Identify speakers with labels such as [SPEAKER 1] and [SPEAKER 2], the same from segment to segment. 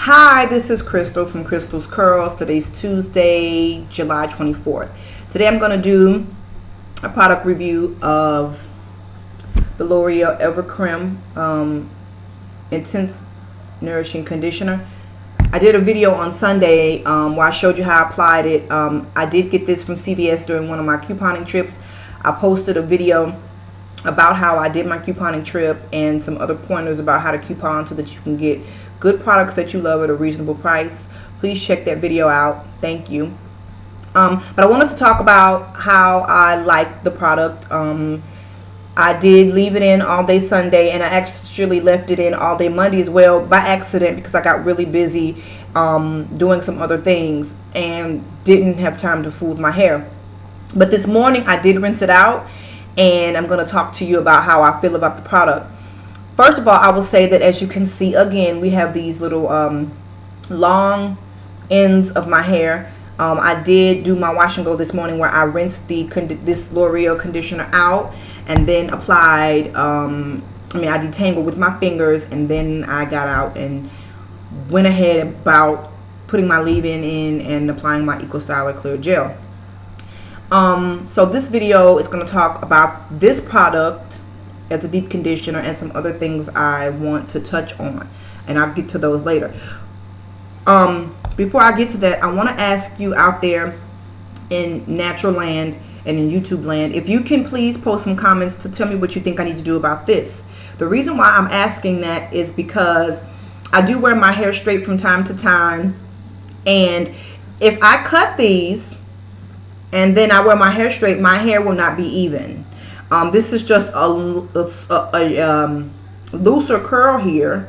[SPEAKER 1] Hi, this is Crystal from Crystal's Curls. Today's Tuesday, July 24th. Today I'm going to do a product review of the L'Oreal Evercreme Intense Nourishing Conditioner. I did a video on Sunday where I showed you how I applied it. I did get this from CVS during one of my couponing trips. I posted a video about how I did my couponing trip and some other pointers about how to coupon so that you can get good products that you love at a reasonable price. Please check that video out. Thank you. But I wanted to talk about how I like the product. I did leave it in all day Sunday, and I actually left it in all day Monday as well by accident because I got really busy doing some other things and didn't have time to fool with my hair. But this morning I did rinse it out, and I'm going to talk to you about how I feel about the product. First of all, I will say that as you can see, again, we have these little long ends of my hair. I did do my wash and go this morning where I rinsed this L'Oreal conditioner out and then applied, I detangled with my fingers, and then I got out and went ahead about putting my leave-in in and applying my EcoStyler Clear Gel. So this video is going to talk about this product as a deep conditioner and some other things I want to touch on, and I'll get to those later. Before I get to that, I want to ask you out there in natural land and in YouTube land, if you can please post some comments to tell me what you think I need to do about this. The reason why I'm asking that is because I do wear my hair straight from time to time, and if I cut these and then I wear my hair straight, my hair will not be even. This is just a looser curl here.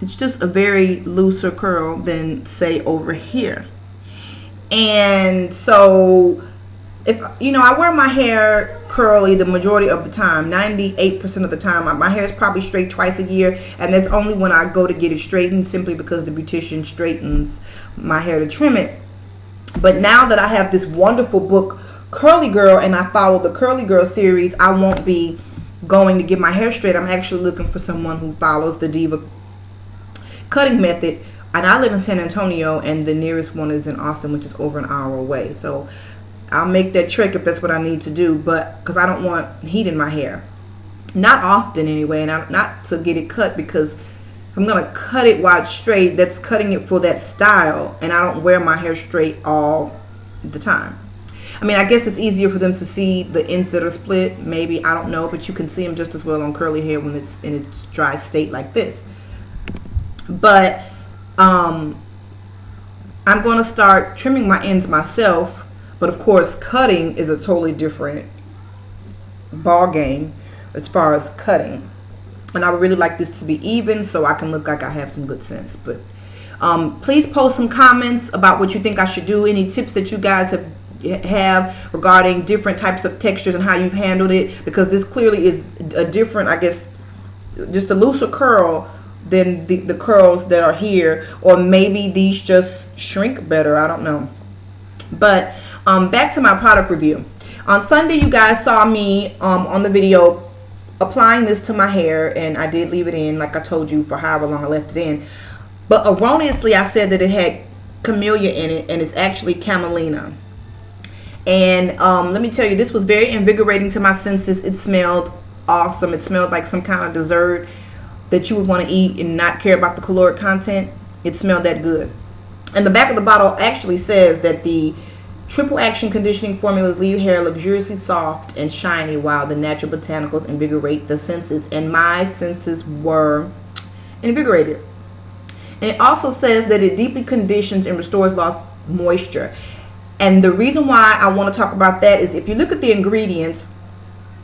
[SPEAKER 1] It's just a very looser curl than, say, over here. And so, if I wear my hair curly the majority of the time, 98% of the time. My hair is probably straight twice a year, and that's only when I go to get it straightened, simply because the beautician straightens my hair to trim it. But now that I have this wonderful book, Curly Girl, and I follow the Curly Girl series, I won't be going to get my hair straight. I'm actually looking for someone who follows the Diva cutting method, and I live in San Antonio, and the nearest one is in Austin, which is over an hour away. So I'll make that trek if that's what I need to do, but because I don't want heat in my hair, not often anyway, and not to get it cut, because if I'm gonna cut it while it's straight, that's cutting it for that style, and I don't wear my hair straight all the time. I guess it's easier for them to see the ends that are split, maybe, I don't know, but you can see them just as well on curly hair when it's in its dry state like this. But I'm going to start trimming my ends myself, but of course cutting is a totally different ball game as far as cutting, and I would really like this to be even so I can look like I have some good sense. But please post some comments about what you think I should do, any tips that you guys have regarding different types of textures and how you've handled it, because this clearly is a different, I guess, just a looser curl than the curls that are here, or maybe these just shrink better, I don't know. But back to my product review. On Sunday, you guys saw me on the video applying this to my hair, and I did leave it in, like I told you, for however long I left it in. But erroneously I said that it had camellia in it, and it's actually camelina. And let me tell you, this was very invigorating to my senses. It smelled awesome. It smelled like some kind of dessert that you would want to eat and not care about the caloric content. It smelled that good. And the back of the bottle actually says that the triple action conditioning formulas leave hair luxuriously soft and shiny, while the natural botanicals invigorate the senses. And my senses were invigorated. And it also says that it deeply conditions and restores lost moisture. And the reason why I want to talk about that is, if you look at the ingredients,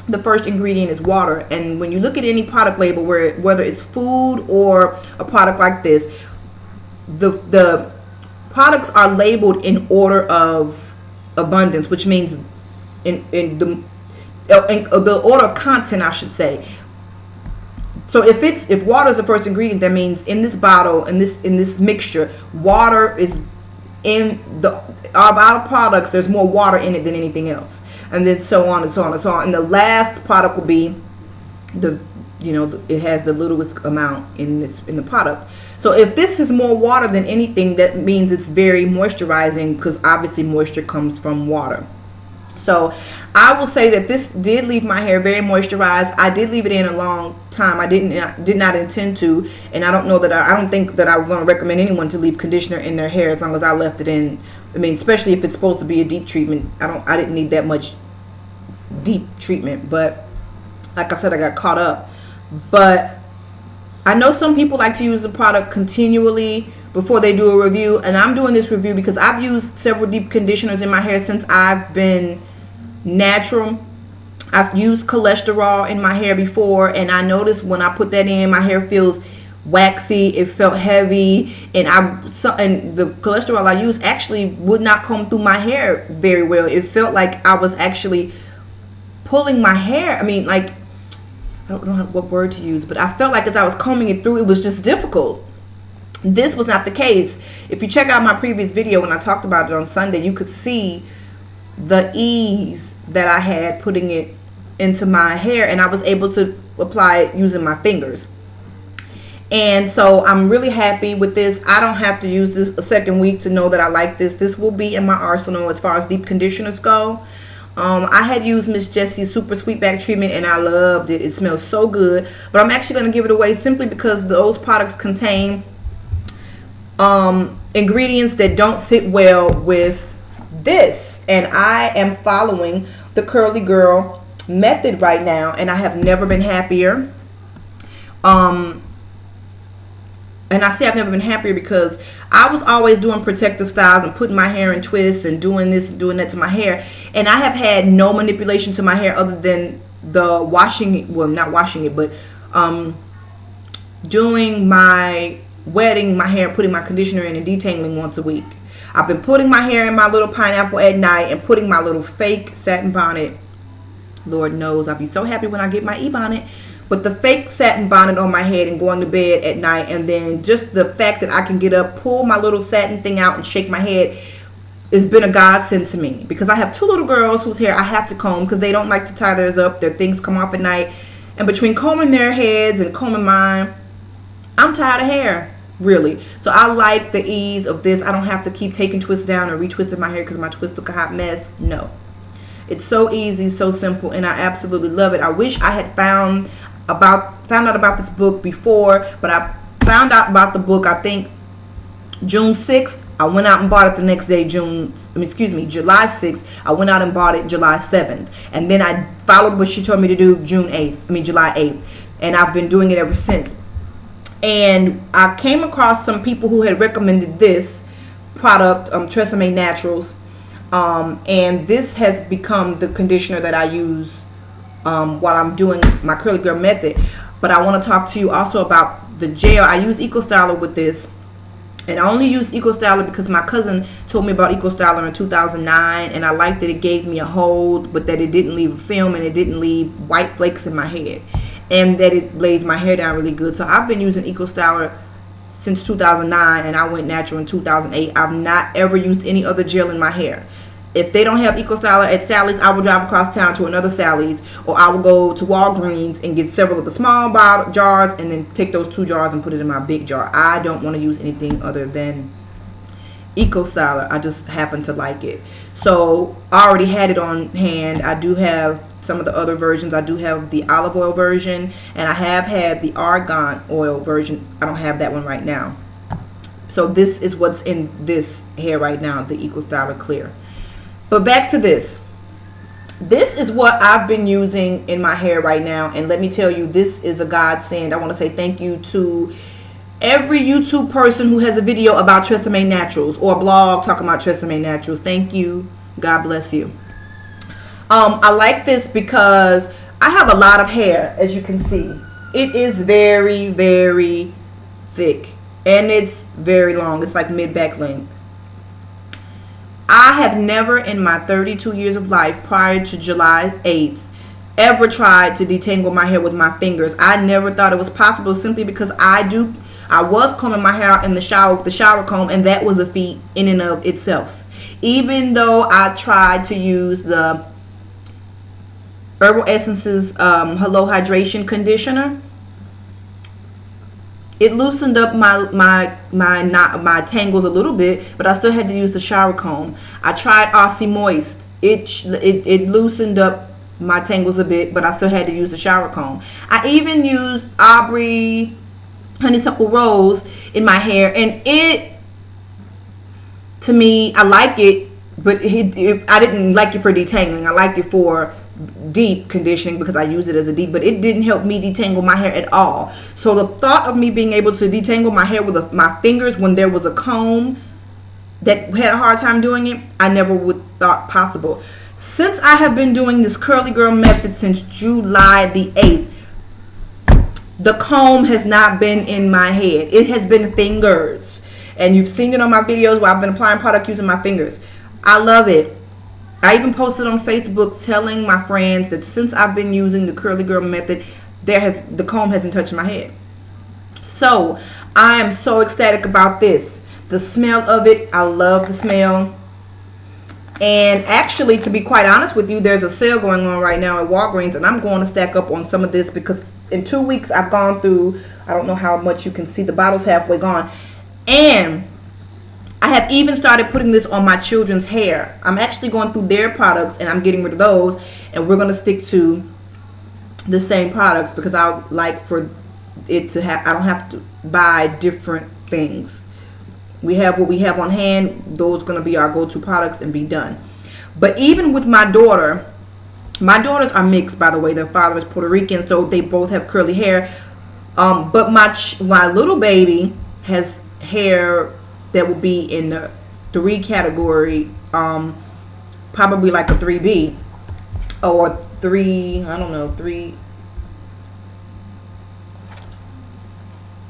[SPEAKER 1] the first ingredient is water. And when you look at any product label, whether it's food or a product like this, the products are labeled in order of abundance, which means in the order of content, I should say. So if water is the first ingredient, that means in this bottle, in this mixture, water is in our products. There's more water in it than anything else, and then so on and so on and so on. And the last product will be the you know, it has the littlest amount in the product. So if this is more water than anything, that means it's very moisturizing, because obviously moisture comes from water. So I will say that this did leave my hair very moisturized. I did leave it in a long time. I did not intend to, and I don't know that I don't think that I would want to recommend anyone to leave conditioner in their hair as long as I left it in. I mean, especially if it's supposed to be a deep treatment. I didn't need that much deep treatment, but like I said, I got caught up. But I know some people like to use the product continually before they do a review, and I'm doing this review because I've used several deep conditioners in my hair since I've been natural. I've used cholesterol in my hair before, and I noticed when I put that in, my hair feels waxy. It felt heavy, and the cholesterol I used actually would not comb through my hair very well. It felt like I was actually pulling my hair. I mean, like, I don't know what word to use, but I felt like as I was combing it through, it was just difficult. This was not the case. If you check out my previous video when I talked about it on Sunday, you could see the ease that I had putting it into my hair, and I was able to apply it using my fingers. And so I'm really happy with this. I don't have to use this a second week to know that I like this. This will be in my arsenal as far as deep conditioners go. I had used Miss Jessie's Super Sweet Back Treatment, and I loved it. It smells so good. But I'm actually going to give it away simply because those products contain ingredients that don't sit well with this. And I am following the Curly Girl method right now, and I have never been happier. And I say I've never been happier because I was always doing protective styles and putting my hair in twists and doing this and doing that to my hair. And I have had no manipulation to my hair other than the washing, well, not washing it, but doing my wetting my hair, putting my conditioner in, and detangling once a week. I've been putting my hair in my little pineapple at night and putting my little fake satin bonnet. Lord knows I'll be so happy when I get my e-bonnet. But the fake satin bonnet on my head and going to bed at night, and then just the fact that I can get up, pull my little satin thing out and shake my head, has been a godsend to me. Because I have two little girls whose hair I have to comb because they don't like to tie theirs up. Their things come off at night. And between combing their heads and combing mine, I'm tired of hair, really. So I like the ease of this. I don't have to keep taking twists down or retwisting my hair because my twists look a hot mess. No. It's so easy, so simple, and I absolutely love it. I wish I had found out about this book before, but I found out about the book, I think, June 6th. I went out and bought it the next day, July 6th. I went out and bought it July 7th. And then I followed what she told me to do July 8th. And I've been doing it ever since. And I came across some people who had recommended this product, Tresemme Naturals. And this has become the conditioner that I use while I'm doing my Curly Girl method. But I want to talk to you also about the gel. I use Eco Styler with this, and I only used Eco Styler because my cousin told me about Eco Styler in 2009, and I liked that it gave me a hold, but that it didn't leave a film and it didn't leave white flakes in my head, and that it lays my hair down really good. So I've been using Eco Styler since 2009, and I went natural in 2008. I've not ever used any other gel in my hair. If they don't have Eco Styler at Sally's, I will drive across town to another Sally's, or I will go to Walgreens and get several of the small bottle jars and then take those 2 jars and put it in my big jar. I don't want to use anything other than Eco Styler. I just happen to like it. So I already had it on hand. I do have some of the other versions. I do have the olive oil version, and I have had the argan oil version. I don't have that one right now. So this is what's in this hair right now, the Eco Styler Clear. But back to this. This is what I've been using in my hair right now. And let me tell you, this is a godsend. I want to say thank you to every YouTube person who has a video about Tresemme Naturals or a blog talking about Tresemme Naturals. Thank you. God bless you. I like this because I have a lot of hair, as you can see. It is very, very thick. And it's very long. It's like mid-back length. I have never in my 32 years of life prior to July 8th ever tried to detangle my hair with my fingers. I never thought it was possible simply because I was combing my hair out in the shower with the shower comb, and that was a feat in and of itself. Even though I tried to use the Herbal Essences Hello Hydration Conditioner, It loosened up my tangles a little bit, but I still had to use the shower comb. I tried Aussie Moist. It loosened up my tangles a bit, but I still had to use the shower comb. I even used Aubrey Honeysuckle Rose in my hair, and to me, I like it, but I didn't like it for detangling. I liked it for deep conditioning because I use it as a deep, but it didn't help me detangle my hair at all. So the thought of me being able to detangle my hair with my fingers when there was a comb that had a hard time doing it, I never would thought possible. Since I have been doing this curly girl method since July the 8th, the comb has not been in my head. It has been fingers. And you've seen it on my videos where I've been applying product using my fingers. I love it. I even posted on Facebook telling my friends that since I've been using the curly girl method, the comb hasn't touched my head. So I am so ecstatic about this. The smell of it, I love the smell. And actually, to be quite honest with you, there's a sale going on right now at Walgreens, and I'm going to stack up on some of this because in 2 weeks I've gone through, I don't know how much you can see, the bottle's halfway gone. And I have even started putting this on my children's hair. I'm actually going through their products and I'm getting rid of those, and we're going to stick to the same products because I like for it to have, I don't have to buy different things. We have what we have on hand. Those are going to be our go-to products and be done. But even with my daughters are mixed, by the way. Their father is Puerto Rican, so they both have curly hair. But my little baby has hair that will be in the 3 category, probably like a 3B or 3, I don't know, 3,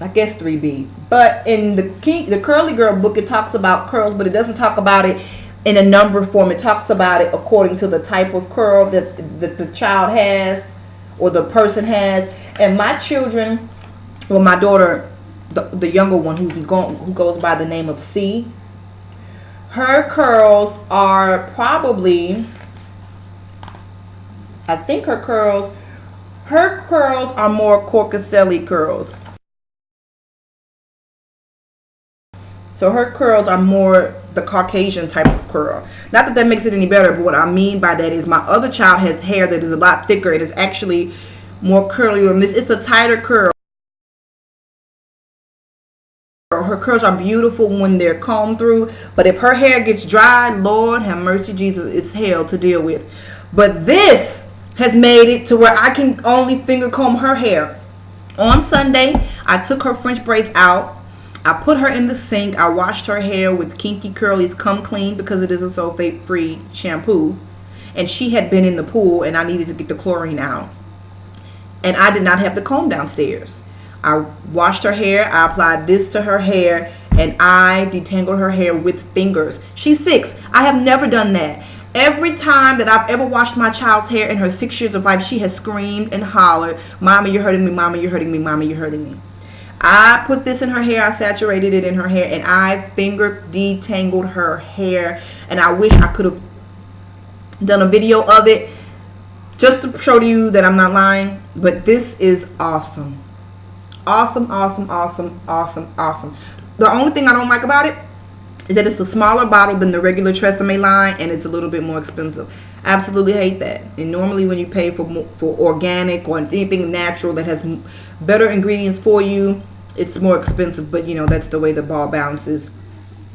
[SPEAKER 1] I guess 3B. But in the Curly Girl book, it talks about curls, but it doesn't talk about it in a number form. It talks about it according to the type of curl that the child has or the person has. And my children, well, my daughter, the younger one who goes by the name of C, her curls are probably, I think her curls are more Corcuselli curls. So her curls are more the Caucasian type of curl. Not that makes it any better, but what I mean by that is my other child has hair that is a lot thicker. It is actually more curly. It's a tighter curl. Her curls are beautiful when they're combed through, but if her hair gets dry, Lord have mercy Jesus, it's hell to deal with. But this has made it to where I can only finger comb her hair. On Sunday, I took her French braids out. I put her in the sink. I washed her hair with Kinky Curly's Come Clean because it is a sulfate-free shampoo. And she had been in the pool and I needed to get the chlorine out. And I did not have the comb downstairs. I washed her hair. I applied this to her hair and I detangled her hair with fingers. She's 6. I have never done that. Every time that I've ever washed my child's hair in her 6 years of life, she has screamed and hollered, "Mama, you're hurting me. Mama, you're hurting me. Mama, you're hurting me." I put this in her hair. I saturated it in her hair and I finger detangled her hair. And I wish I could have done a video of it just to show you that I'm not lying. But this is awesome. Awesome, awesome, awesome, awesome, awesome. The only thing I don't like about it is that it's a smaller bottle than the regular Tresemme line and it's a little bit more expensive. I absolutely hate that. And normally when you pay for organic or anything natural that has better ingredients for you, it's more expensive. But you know, that's the way the ball bounces.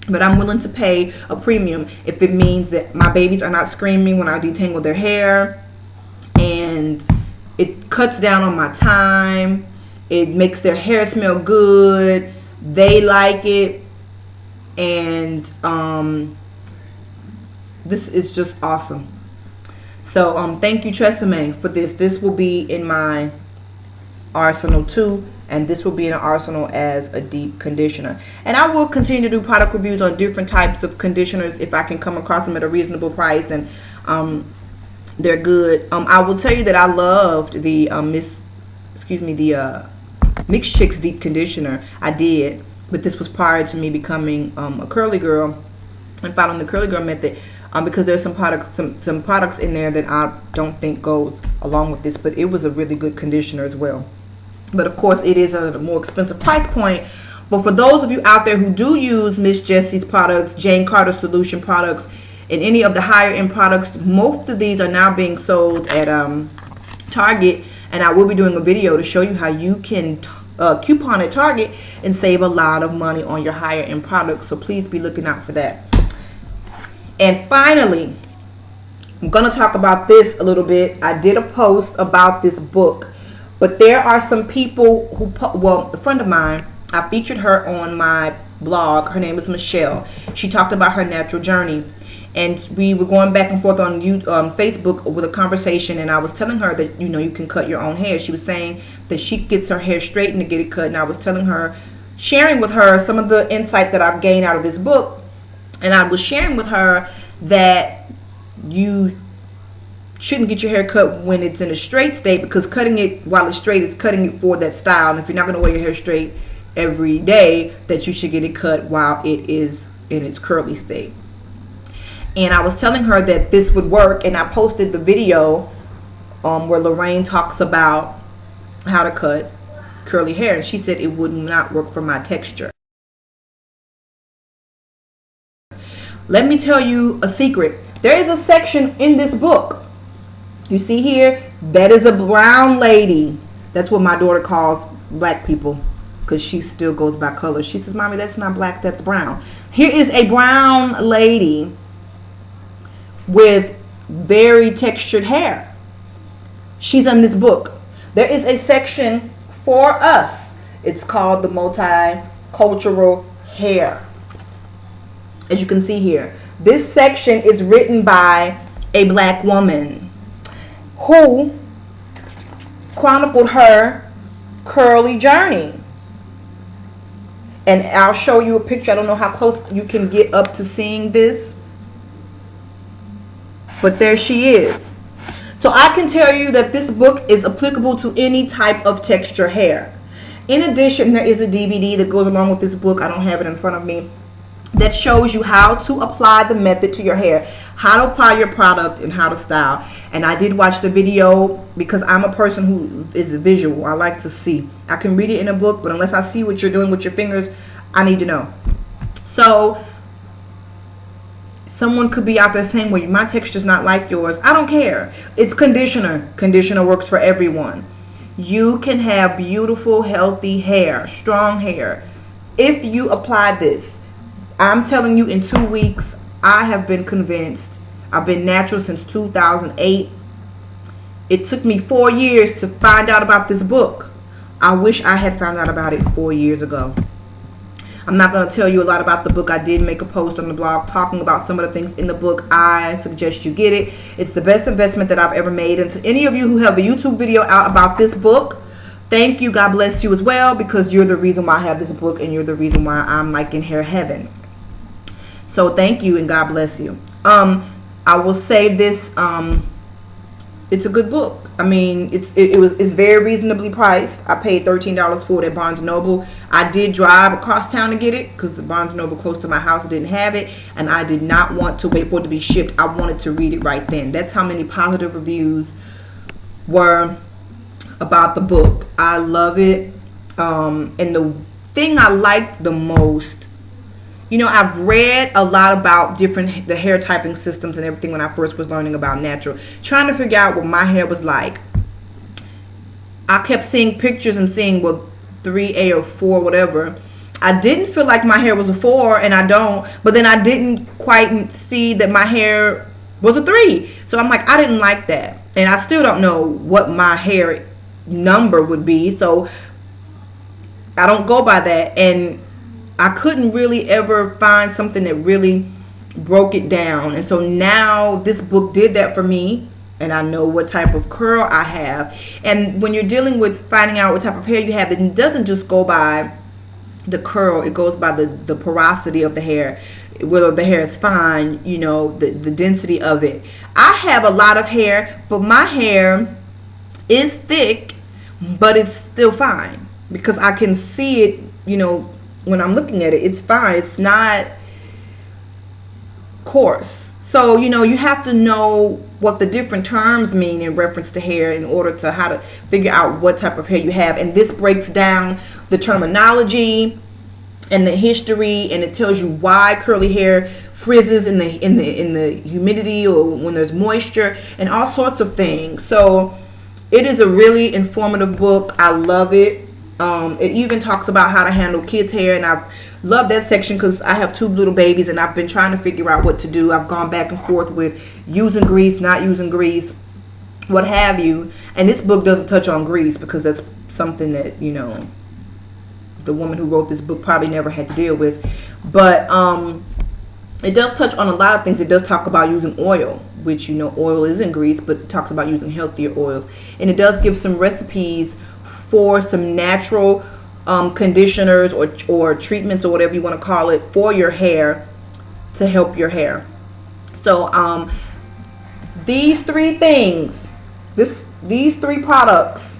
[SPEAKER 1] But I'm willing to pay a premium if it means that my babies are not screaming when I detangle their hair, and it cuts down on my time. It makes their hair smell good. They like it. And this is just awesome. So thank you, Tresemme, for this. This will be in my arsenal too, and this will be in an arsenal as a deep conditioner. And I will continue to do product reviews on different types of conditioners if I can come across them at a reasonable price and they're good. I will tell you that I loved the Mixed Chicks deep conditioner. I did, but this was prior to me becoming a curly girl and following the curly girl method, because there's some products in there that I don't think goes along with this, but it was a really good conditioner as well. but of course it is at a more expensive price point. But for those of you out there who do use Miss Jessie's products, Jane Carter Solution products, and any of the higher end products, most of these are now being sold at Target, and I will be doing a video to show you how you can coupon at Target and save a lot of money on your higher end products. So please be looking out for that. And finally, I'm going to talk about this a little bit. I did a post about this book, but there are some people who, well, a friend of mine, I featured her on my blog. Her name is Michelle. She talked about her natural journey, and we were going back and forth on Facebook with a conversation, and I was telling her that, you know, you can cut your own hair. She was saying that she gets her hair straightened to get it cut, and I was telling her, sharing with her some of the insight that I've gained out of this book, and I was sharing with her that you shouldn't get your hair cut when it's in a straight state, because cutting it while it's straight is cutting it for that style. And if you're not going to wear your hair straight every day, that you should get it cut while it is in its curly state. And I was telling her that this would work, and I posted the video where Lorraine talks about how to cut curly hair, and she said it would not work for my texture. Let me tell you a secret. There is a section in this book, you see here, that is a brown lady. That's what my daughter calls black people, because she still goes by color. She says, "Mommy, that's not black, that's brown." Here is a brown lady with very textured hair. She's in this book. There is a section for us. It's called the multicultural hair. As you can see here, this section is written by a black woman who chronicled her curly journey. And I'll show you a picture. I don't know how close you can get up to seeing this, but there she is. So I can tell you that this book is applicable to any type of texture hair. In addition, there is a DVD that goes along with this book. I don't have it in front of me, that shows you how to apply the method to your hair, how to apply your product, and how to style. And I did watch the video because I'm a person who is visual. I like to see. I can read it in a book, but unless I see what you're doing with your fingers, I need to know. So someone could be out there saying, well, my texture's not like yours. I don't care. It's conditioner. Conditioner works for everyone. You can have beautiful, healthy hair, strong hair, if you apply this. I'm telling you, in 2 weeks, I have been convinced. I've been natural since 2008. It took me 4 years to find out about this book. I wish I had found out about it 4 years ago. I'm not going to tell you a lot about the book. I did make a post on the blog talking about some of the things in the book. I suggest you get it. It's the best investment that I've ever made. And to any of you who have a YouTube video out about this book, thank you. God bless you as well, because you're the reason why I have this book, and you're the reason why I'm like in hair heaven. So thank you, and God bless you. I will say this, it's a good book. I mean, it's very reasonably priced. I paid $13 for it at Barnes & Noble. I did drive across town to get it because the Barnes & Noble close to my house didn't have it, and I did not want to wait for it to be shipped. I wanted to read it right then. That's how many positive reviews were about the book. I love it. And the thing I liked the most, you know, I've read a lot about the hair typing systems and everything when I first was learning about natural, trying to figure out what my hair was like. I kept seeing pictures and seeing, well, 3A or 4, whatever. I didn't feel like my hair was a 4, and I don't, but then I didn't quite see that my hair was a 3. So I'm like, I didn't like that. And I still don't know what my hair number would be, so I don't go by that. And I couldn't really ever find something that really broke it down. And so now this book did that for me, and I know what type of curl I have. And when you're dealing with finding out what type of hair you have, it doesn't just go by the curl, it goes by the porosity of the hair, whether the hair is fine, you know, the density of it. I have a lot of hair, but my hair is thick, but it's still fine because I can see it, you know, when I'm looking at it. It's fine. It's not coarse. So, you know, you have to know what the different terms mean in reference to hair in order to how to figure out what type of hair you have. And this breaks down the terminology and the history, and it tells you why curly hair frizzes in the humidity or when there's moisture and all sorts of things. So it is a really informative book. I love it. It even talks about how to handle kids' hair, and I've loved that section because I have 2 little babies and I've been trying to figure out what to do. I've gone back and forth with using grease, not using grease, what have you. And this book doesn't touch on grease because that's something that, you know, the woman who wrote this book probably never had to deal with. But it does touch on a lot of things. It does talk about using oil, which, you know, oil isn't grease, but it talks about using healthier oils. And it does give some recipes for some natural conditioners or treatments or whatever you want to call it for your hair to help your hair. So these 3 things, these 3 products,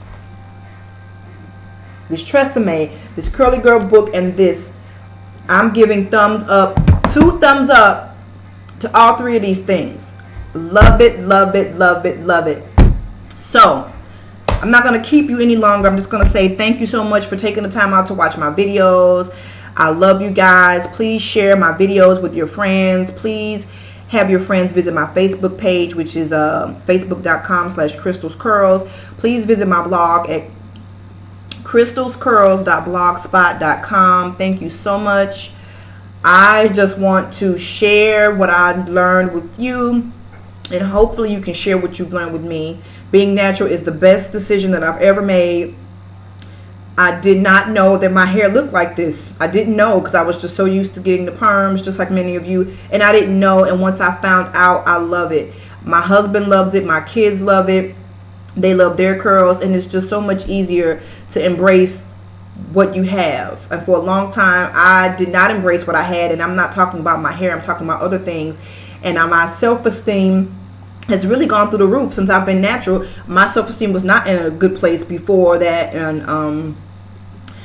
[SPEAKER 1] this Tresemme, this Curly Girl book, and this, I'm giving thumbs up, 2 thumbs up to all 3 of these things. Love it, love it, love it, love it. So I'm not going to keep you any longer. I'm just going to say thank you so much for taking the time out to watch my videos. I love you guys. Please share my videos with your friends. Please have your friends visit my Facebook page, which is facebook.com/crystalscurls. Please visit my blog at crystalscurls.blogspot.com. Thank you so much. I just want to share what I learned with you, and hopefully you can share what you've learned with me. Being natural is the best decision that I've ever made. I did not know that my hair looked like this. I didn't know because I was just so used to getting the perms, just like many of you. And I didn't know. And once I found out, I love it. My husband loves it. My kids love it. They love their curls. And it's just so much easier to embrace what you have. And for a long time, I did not embrace what I had. And I'm not talking about my hair. I'm talking about other things. And my self-esteem has really gone through the roof since I've been natural. My self-esteem was not in a good place before that, and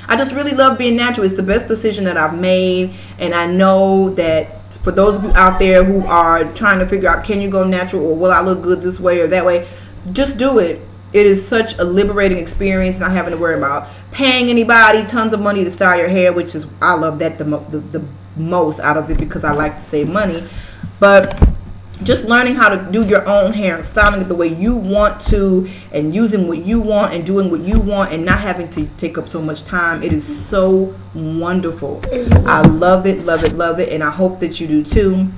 [SPEAKER 1] I just really love being natural. It's the best decision that I've made, and I know that for those of you out there who are trying to figure out, can you go natural, or will I look good this way or that way, just do it. It is such a liberating experience, not having to worry about paying anybody tons of money to style your hair, which is, I love that the most out of it because I like to save money. But just learning how to do your own hair and styling it the way you want to, and using what you want and doing what you want, and not having to take up so much time. It is so wonderful. I love it, love it, love it, and I hope that you do too.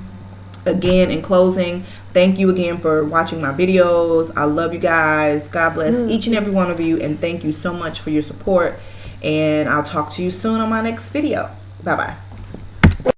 [SPEAKER 1] Again, in closing, thank you again for watching my videos. I love you guys. God bless each and every one of you, and thank you so much for your support. And I'll talk to you soon on my next video. Bye-bye.